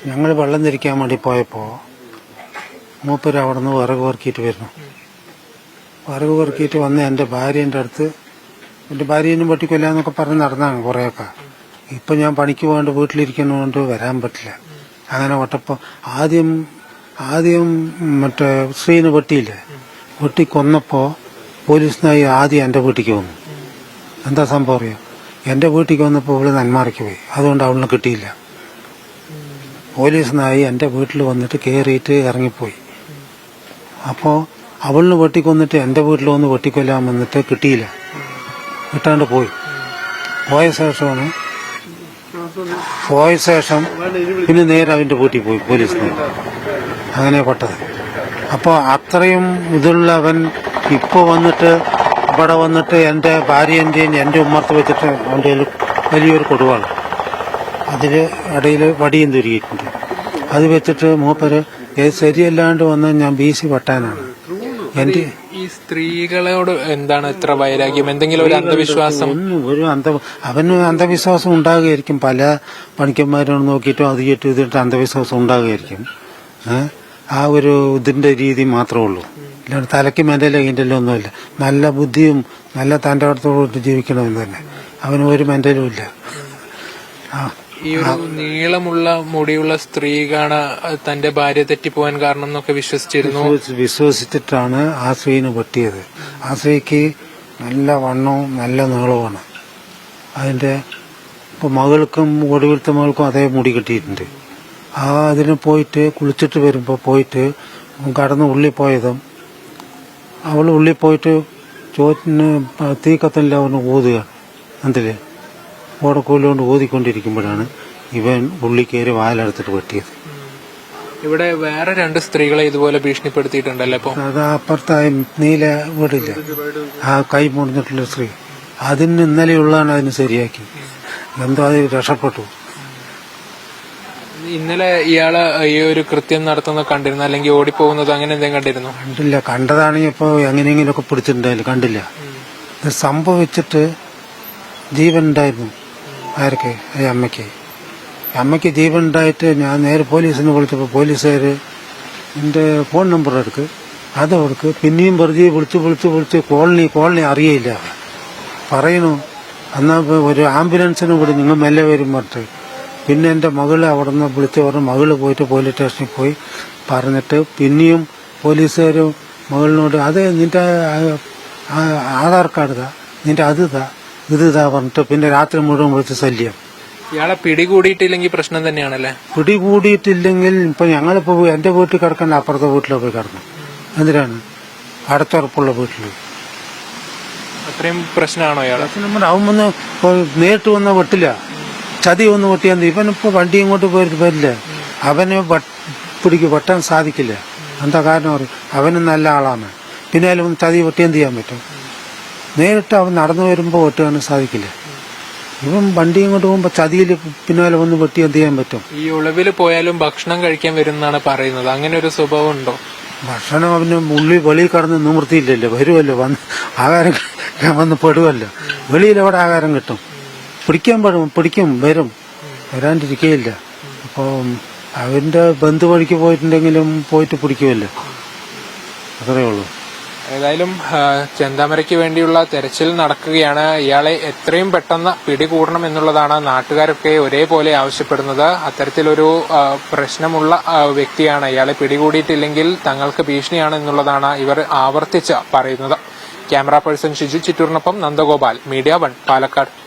ഞങ്ങൾ വെള്ളം തിരിക്കാൻ വേണ്ടി പോയപ്പോൾ മൂപ്പര് അവിടെ നിന്ന് വിറക് പെറുക്കിയിട്ട് വരുന്നു. വിറക് പെറുക്കിയിട്ട് വന്ന് എൻ്റെ ഭാര്യേൻ്റെ അടുത്ത്, എൻ്റെ ഭാര്യേനും വെട്ടിക്കൊല്ലാന്നൊക്കെ പറഞ്ഞ് നടന്നാണ് കുറേയൊക്കെ. ഇപ്പം ഞാൻ പണിക്ക് പോകാണ്ട് വീട്ടിലിരിക്കുന്നതുകൊണ്ട് വരാൻ പറ്റില്ല. അങ്ങനെ വട്ടപ്പോൾ ആദ്യം മറ്റേ സ്ത്രീനെ വെട്ടിയില്ലേ, വെട്ടിക്കൊന്നപ്പോൾ പോലീസ് നായി ആദ്യം എൻ്റെ വീട്ടിലേക്ക് വന്നു. എന്താ സംഭവം അറിയാം? എൻ്റെ വീട്ടിലേക്ക് വന്നപ്പോൾ അവള് നന്മാറയ്ക്ക് പോയി. അതുകൊണ്ട് അവളിനെ കിട്ടിയില്ല. പോലീസ് നായി എൻ്റെ വീട്ടിൽ വന്നിട്ട് കയറിയിട്ട് ഇറങ്ങിപ്പോയി. അപ്പോൾ അവളിന് വെട്ടിക്കൊന്നിട്ട് എൻ്റെ വീട്ടിൽ വന്ന് വെട്ടിക്കൊല്ലാൻ വന്നിട്ട് കിട്ടിയില്ല, കിട്ടാണ്ട് പോയി. പോയ ശേഷം പിന്നെ നേരെ അവൻ്റെ വീട്ടിൽ പോയി പോലീസിന്. അങ്ങനെ പെട്ടത്. അപ്പോൾ അത്രയും ഇതുള്ളവൻ ഇപ്പോൾ വന്നിട്ട് ഇവിടെ വന്നിട്ട് എൻ്റെ ഭാര്യേൻ്റെയും എൻ്റെ ഉമ്മർത്ത് വെച്ചിട്ട് അവൻ്റെ വലിയൊരു കൊടുവാണ്. അതിൽ ഇടയിൽ വടിയും തുരുകിയിട്ടുണ്ട്. അത് വെച്ചിട്ട് മൂപ്പര് ശരിയല്ലാണ്ട് വന്ന് ഞാൻ വീശി വെട്ടാനാണ്. എന്റെ ഈ സ്ത്രീകളോട് എന്താണ് ഇത്ര വൈരാഗ്യം? എന്തെങ്കിലും ഒരു അന്ധവിശ്വാസം? അവന് അന്ധവിശ്വാസം ഉണ്ടാകുകയായിരിക്കും. പല പണിക്കന്മാരോട് നോക്കിയിട്ടും അത് ചെയ്തിട്ട് ഇതിട്ട് അന്ധവിശ്വാസം ഉണ്ടാകുകയായിരിക്കും. ആ ഒരു ഇതിന്റെ രീതി മാത്രമേ ഉള്ളൂ. ഇല്ലാണ്ട് തലയ്ക്ക് മെന്റലോ ഇതിൻ്റെല്ലോ ഒന്നുമില്ല. നല്ല ബുദ്ധിയും നല്ല തൻ്റെ അടുത്തോട്ട് ജീവിക്കണമെന്ന് തന്നെ. അവന് ഒരു മെന്റലും ഇല്ല. ഈ ഒരു നീളമുള്ള മുടിയുള്ള സ്ത്രീയാണ് തന്റെ ഭാര്യ തെറ്റിപ്പോവാൻ കാരണം എന്നൊക്കെ വിശ്വസിച്ചിട്ടാണ് ആ സ്ത്രീനെ വെട്ടിയത്. ആ സ്ത്രീക്ക് നല്ല വണ്ണവും നല്ല നീളവുമാണ്. അതിന്റെ ഇപ്പൊ മകൾക്കും ഒടുവിലത്തെ മകൾക്കും അതേ മുടി കിട്ടിയിട്ടുണ്ട്. അതിന് പോയിട്ട് കുളിച്ചിട്ട് വരുമ്പോൾ പോയിട്ട് കടന്ന് ഉള്ളിൽ പോയതും അവൾ ഉള്ളിൽ പോയിട്ട് ചോറ്റിന് തീ കത്തലില്ല അവന് ഊതുകയാണ്. എന്തില് ഓടക്കൂല് കൊണ്ട് ഊതിക്കൊണ്ടിരിക്കുമ്പോഴാണ് ഇവൻ ഉള്ളി കയറി വാലെടുത്തിട്ട് വെട്ടിയത്. ഇവിടെ വേറെ 2 സ്ത്രീകളെ ഇതുപോലെ ഭീഷണിപ്പെടുത്തിയിട്ടുണ്ടല്ലോ. അപ്പൊ അത് അപ്പുറത്തെ നീല വീടില്ല, ആ കൈ മുറിഞ്ഞിട്ടുള്ള സ്ത്രീ, അതിന് ഇന്നലെയുള്ളതാണ്. അതിന് ശരിയാക്കി എന്തോ അത് രക്ഷപ്പെട്ടു. ഇന്നലെ ഇയാള് ഈ ഒരു കൃത്യം നടത്തുന്ന കണ്ടിരുന്നു, അല്ലെങ്കിൽ ഓടിപ്പോകുന്നത് അങ്ങനെ എന്തെങ്കിലും കണ്ടിരുന്നു? കണ്ടില്ല. കണ്ടതാണെങ്കിൽ ഇപ്പൊ എങ്ങനെയെങ്കിലുമൊക്കെ പിടിച്ചിട്ടുണ്ടായില്ല. കണ്ടില്ല. ഇത് സംഭവിച്ചിട്ട് ജീവൻ ഉണ്ടായിരുന്നു. ആരൊക്കെ? അമ്മയ്ക്ക് ജീവൻ ഉണ്ടായിട്ട് ഞാൻ നേരെ പോലീസിനെ വിളിച്ചപ്പോൾ പോലീസുകാർ എൻ്റെ ഫോൺ നമ്പർ എടുക്ക്, അത് കൊടുക്ക്. പിന്നെയും വെറുതെ വിളിച്ച് കോളനി അറിയില്ല പറയണു. എന്നാൽ ഒരു ആംബുലൻസിന് വിടും, നിങ്ങൾ മെല്ലെ വരും പറഞ്ഞിട്ട്. പിന്നെ എൻ്റെ മകള് അവിടെ നിന്ന് വിളിച്ച് പറഞ്ഞു. മകള് പോയിട്ട് പോലീസ് സ്റ്റേഷനിൽ പോയി പറഞ്ഞിട്ട് പിന്നെയും പോലീസുകാരും മകളിനോട് അത് നിന്റെ ആധാർ കാർഡ് ഇതാ, നിന്റെ അത് ഇതാ പറഞ്ഞിട്ട് പിന്നെ രാത്രി മുഴുവൻ വിളിച്ച് ശല്യം. ഇയാളെ പിടികൂടിയിട്ടില്ലെങ്കിൽ പ്രശ്നം തന്നെയാണല്ലേ? പിടികൂടിയിട്ടില്ലെങ്കിൽ ഇപ്പൊ ഞങ്ങളിപ്പോ എന്റെ വീട്ടിൽ കിടക്കണ്ട, അപ്പുറത്തെ വീട്ടിലോ പോയി കിടന്നു. എന്തിനാണ്? അടച്ചുറപ്പുള്ള വീട്ടില് അത്രയും പ്രശ്നമാണോ ഇയാളെ? അവൻ വന്ന് നേരിട്ട് വന്ന വെട്ടില്ല, ചതി ഒന്ന് വെട്ടിയാൽ ഇവനിപ്പോ വണ്ടി ഇങ്ങോട്ട് വരില്ല. അവന് വെട്ടാൻ സാധിക്കില്ല. എന്താ കാരണം പറയും? അവനും നല്ല ആളാണ്. പിന്നെ അതിൽ ചതി വെട്ടി എന്ത് ചെയ്യാൻ പറ്റും? നേരിട്ട് അവൻ നടന്നു വരുമ്പോൾ വെട്ടുവാനും സാധിക്കില്ല. ഇവൻ വണ്ടി ഇങ്ങോട്ട് പോകുമ്പോ ചതിയിൽ പിന്നാലെ വന്ന് വെട്ടി എന്ത് ചെയ്യാൻ പറ്റും? ഈ ഉളവിൽ പോയാലും ഭക്ഷണം കഴിക്കാൻ വരുന്നാണ് പറയുന്നത്. അങ്ങനെ ഒരു സ്വഭാവം ഉണ്ടോ? ഭക്ഷണം അവന് വെളിയിൽ കടന്ന് നിവൃത്തിയില്ലല്ലോ, വരുമല്ലോ, വന്ന് ആഹാരം വന്ന് പെടുമല്ലോ. വെളിയിൽ എവിടെ ആഹാരം കിട്ടും? പിടിക്കും വരും, വരാണ്ടിരിക്കുകയില്ല. അപ്പോൾ അവന്റെ ബന്ധു വഴിക്ക് പോയിട്ടുണ്ടെങ്കിലും പോയിട്ട് പിടിക്കുമല്ലോ, അത്രയേ ഉള്ളൂ. ഏതായാലും ചെന്താമരയ്ക്ക് വേണ്ടിയുള്ള തെരച്ചിൽ നടക്കുകയാണ്. ഇയാളെ എത്രയും പെട്ടെന്ന് പിടികൂടണം എന്നുള്ളതാണ് നാട്ടുകാരൊക്കെ ഒരേപോലെ ആവശ്യപ്പെടുന്നത്. അത്തരത്തിലൊരു പ്രശ്നമുള്ള വ്യക്തിയാണ്. ഇയാളെ പിടികൂടിയിട്ടില്ലെങ്കിൽ തങ്ങൾക്ക് ഭീഷണിയാണ് എന്നുള്ളതാണ് ഇവർ ആവർത്തിച്ച് പറയുന്നത്. ക്യാമറ പേഴ്സൺ ഷിജു ചിറ്റൂറിനൊപ്പം നന്ദഗോപാൽ, മീഡിയ 1, പാലക്കാട്.